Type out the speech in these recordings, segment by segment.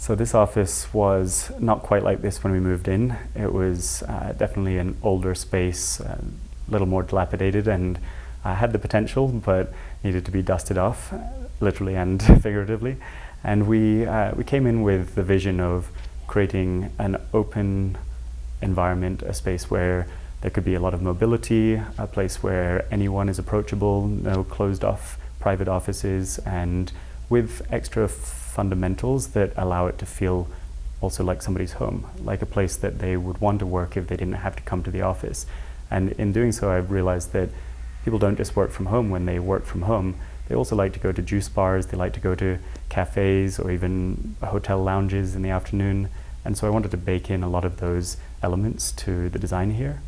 So this office was not quite like this when we moved in. It was definitely an older space, a little more dilapidated, and had the potential, but needed to be dusted off, literally and figuratively. And we came in with the vision of creating an open environment, a space where there could be a lot of mobility, a place where anyone is approachable, no closed off private offices, and with extra fundamentals that allow it to feel also like somebody's home, like a place that they would want to work if they didn't have to come to the office. And in doing so, I've realized that people don't just work from home. When they work from home, they also like to go to juice bars, they like to go to cafes or even hotel lounges in the afternoon. And so I wanted to bake in a lot of those elements to the design here.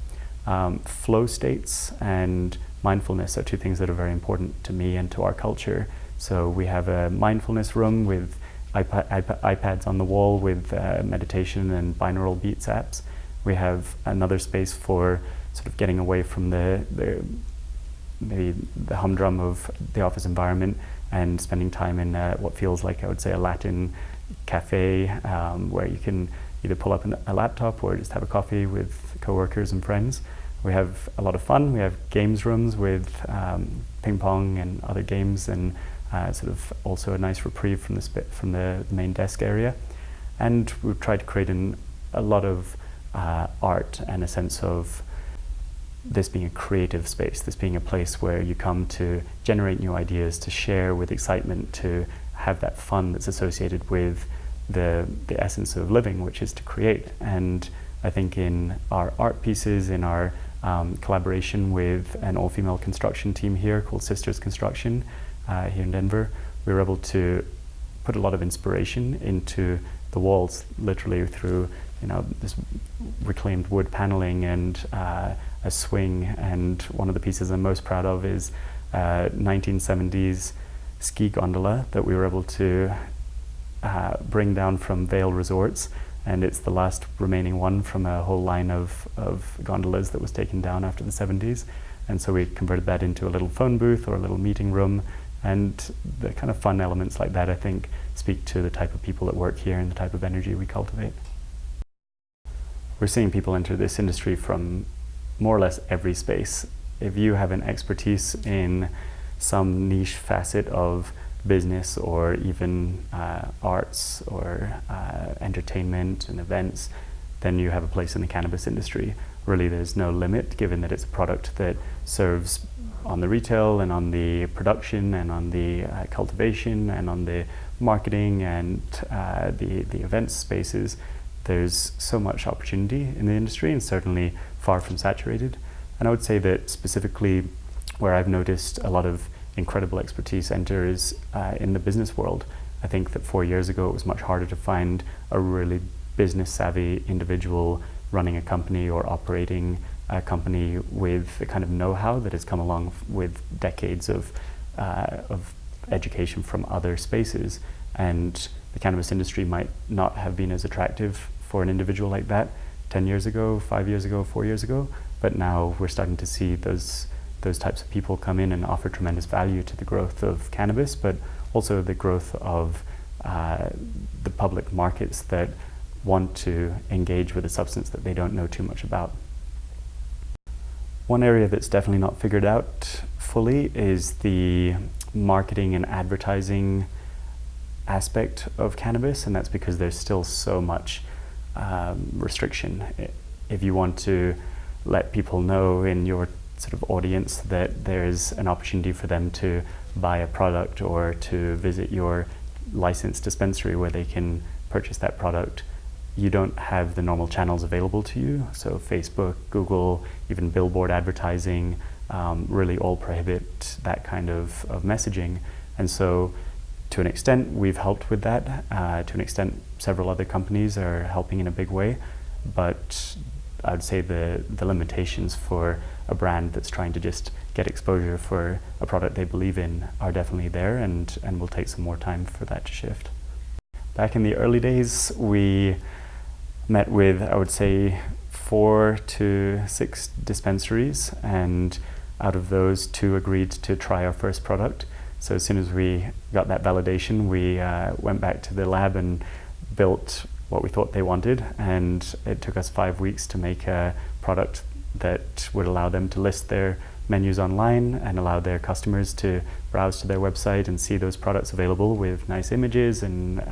Flow states and mindfulness are two things that are very important to me and to our culture. So we have a mindfulness room with iPads on the wall with meditation and binaural beats apps. We have another space for sort of getting away from maybe the humdrum of the office environment and spending time in what feels like, I would say, a Latin cafe where you can either pull up a laptop or just have a coffee with coworkers and friends. We have a lot of fun. We have games rooms with ping pong and other games, and sort of also a nice reprieve from the main desk area. And we've tried to create a lot of art and a sense of this being a creative space, this being a place where you come to generate new ideas, to share with excitement, to have that fun that's associated with the essence of living, which is to create. And I think in our art pieces, in our collaboration with an all-female construction team here called Sisters Construction here in Denver, we were able to put a lot of inspiration into the walls, literally through this reclaimed wood paneling and a swing. And one of the pieces I'm most proud of is 1970s ski gondola that we were able to bring down from Vail Resorts, and it's the last remaining one from a whole line of gondolas that was taken down after the 70s. And so we converted that into a little phone booth or a little meeting room, and the kind of fun elements like that, I think, speak to the type of people that work here and the type of energy we cultivate. We're seeing people enter this industry from more or less every space. If you have an expertise in some niche facet of business or even arts or entertainment and events, then you have a place in the cannabis industry. Really, there's no limit, given that it's a product that serves on the retail and on the production and on the cultivation and on the marketing and the events spaces. There's so much opportunity in the industry, and certainly far from saturated. And I would say that specifically where I've noticed a lot of incredible expertise enter is in the business world. I think that 4 years ago it was much harder to find a really business savvy individual running a company or operating a company with the kind of know-how that has come along with decades of education from other spaces. And the cannabis industry might not have been as attractive for an individual like that 10 years ago, 5 years ago, 4 years ago, but now we're starting to see those types of people come in and offer tremendous value to the growth of cannabis, but also the growth of the public markets that want to engage with a substance that they don't know too much about. One area that's definitely not figured out fully is the marketing and advertising aspect of cannabis, and that's because there's still so much restriction. If you want to let people know in your sort of audience that there's an opportunity for them to buy a product or to visit your licensed dispensary where they can purchase that product, you don't have the normal channels available to you. So Facebook, Google, even billboard advertising really all prohibit that kind of messaging. And so to an extent, we've helped with that. To an extent, several other companies are helping in a big way. But I would say the limitations for a brand that's trying to just get exposure for a product they believe in are definitely there, and will take some more time for that to shift. Back in the early days, we met with, I would say, 4 to 6 dispensaries, and out of those, 2 agreed to try our first product. So as soon as we got that validation, we went back to the lab and built what we thought they wanted, and it took us 5 weeks to make a product that would allow them to list their menus online and allow their customers to browse to their website and see those products available with nice images and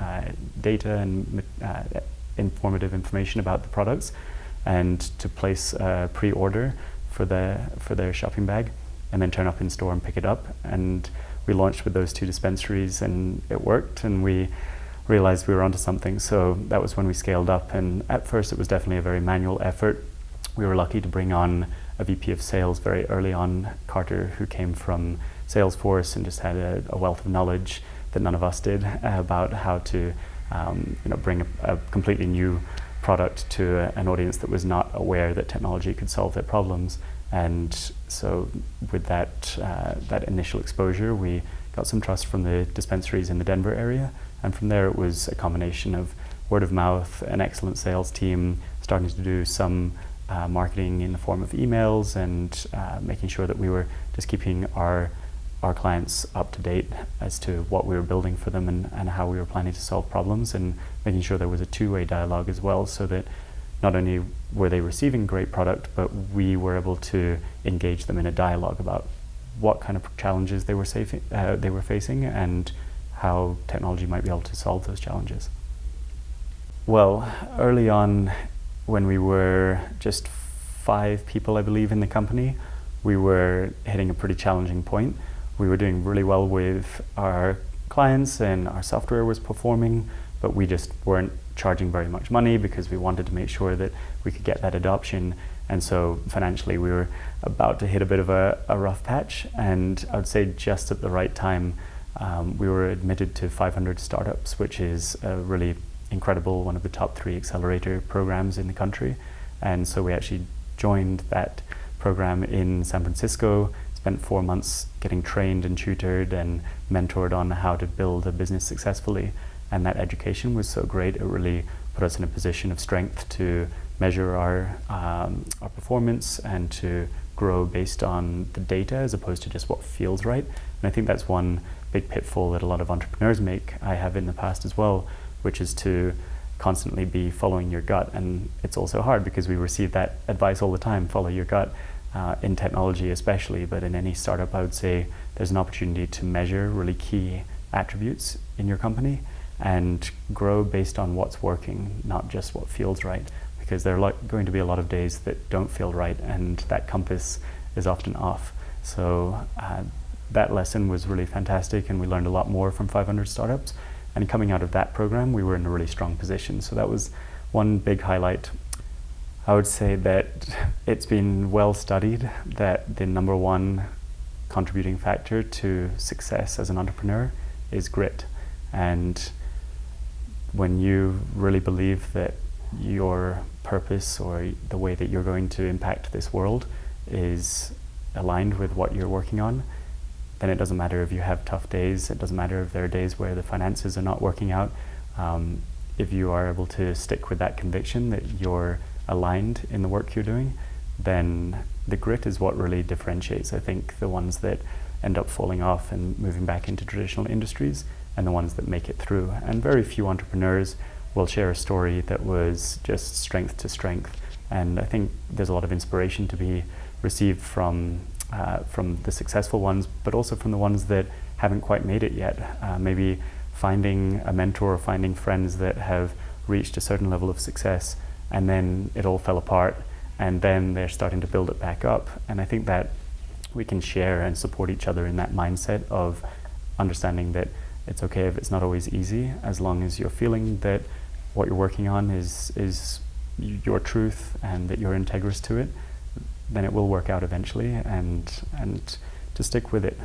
data and informative information about the products, and to place a pre-order for their shopping bag and then turn up in store and pick it up. And we launched with those 2 dispensaries, and it worked, and we realized we were onto something. So that was when we scaled up, and at first it was definitely a very manual effort. We were lucky to bring on a VP of sales very early on, Carter, who came from Salesforce and just had a wealth of knowledge that none of us did about how to bring a completely new product to an audience that was not aware that technology could solve their problems. And so with that initial exposure, we got some trust from the dispensaries in the Denver area. And from there, it was a combination of word of mouth, an excellent sales team, starting to do some marketing in the form of emails, and making sure that we were just keeping our clients up to date as to what we were building for them and how we were planning to solve problems, and making sure there was a two-way dialogue as well, so that not only were they receiving great product, but we were able to engage them in a dialogue about what kind of challenges they were facing and how technology might be able to solve those challenges. Well, early on, when we were just 5 people, I believe, in the company, we were hitting a pretty challenging point. We were doing really well with our clients and our software was performing, but we just weren't charging very much money because we wanted to make sure that we could get that adoption. And so financially, we were about to hit a bit of a rough patch. And I would say just at the right time, we were admitted to 500 Startups, which is a really incredible, one of the top 3 accelerator programs in the country. And so we actually joined that program in San Francisco, spent 4 months getting trained and tutored and mentored on how to build a business successfully. And that education was so great, it really put us in a position of strength to measure our performance and to grow based on the data as opposed to just what feels right. And I think that's one big pitfall that a lot of entrepreneurs make. I have in the past as well, which is to constantly be following your gut. And it's also hard because we receive that advice all the time, follow your gut, in technology especially, but in any startup, I would say there's an opportunity to measure really key attributes in your company and grow based on what's working, not just what feels right, because there are going to be a lot of days that don't feel right, and that compass is often off. So that lesson was really fantastic, and we learned a lot more from 500 Startups. And coming out of that program, we were in a really strong position. So that was one big highlight. I would say that it's been well studied that the number one contributing factor to success as an entrepreneur is grit. And when you really believe that your purpose or the way that you're going to impact this world is aligned with what you're working on, then it doesn't matter if you have tough days, it doesn't matter if there are days where the finances are not working out. If you are able to stick with that conviction that you're aligned in the work you're doing, then the grit is what really differentiates, I think, the ones that end up falling off and moving back into traditional industries and the ones that make it through. And very few entrepreneurs will share a story that was just strength to strength. And I think there's a lot of inspiration to be received from the successful ones, but also from the ones that haven't quite made it yet. Maybe finding a mentor or finding friends that have reached a certain level of success and then it all fell apart and then they're starting to build it back up. And I think that we can share and support each other in that mindset of understanding that it's okay if it's not always easy, as long as you're feeling that what you're working on is your truth and that you're integrous to it, then it will work out eventually, and to stick with it.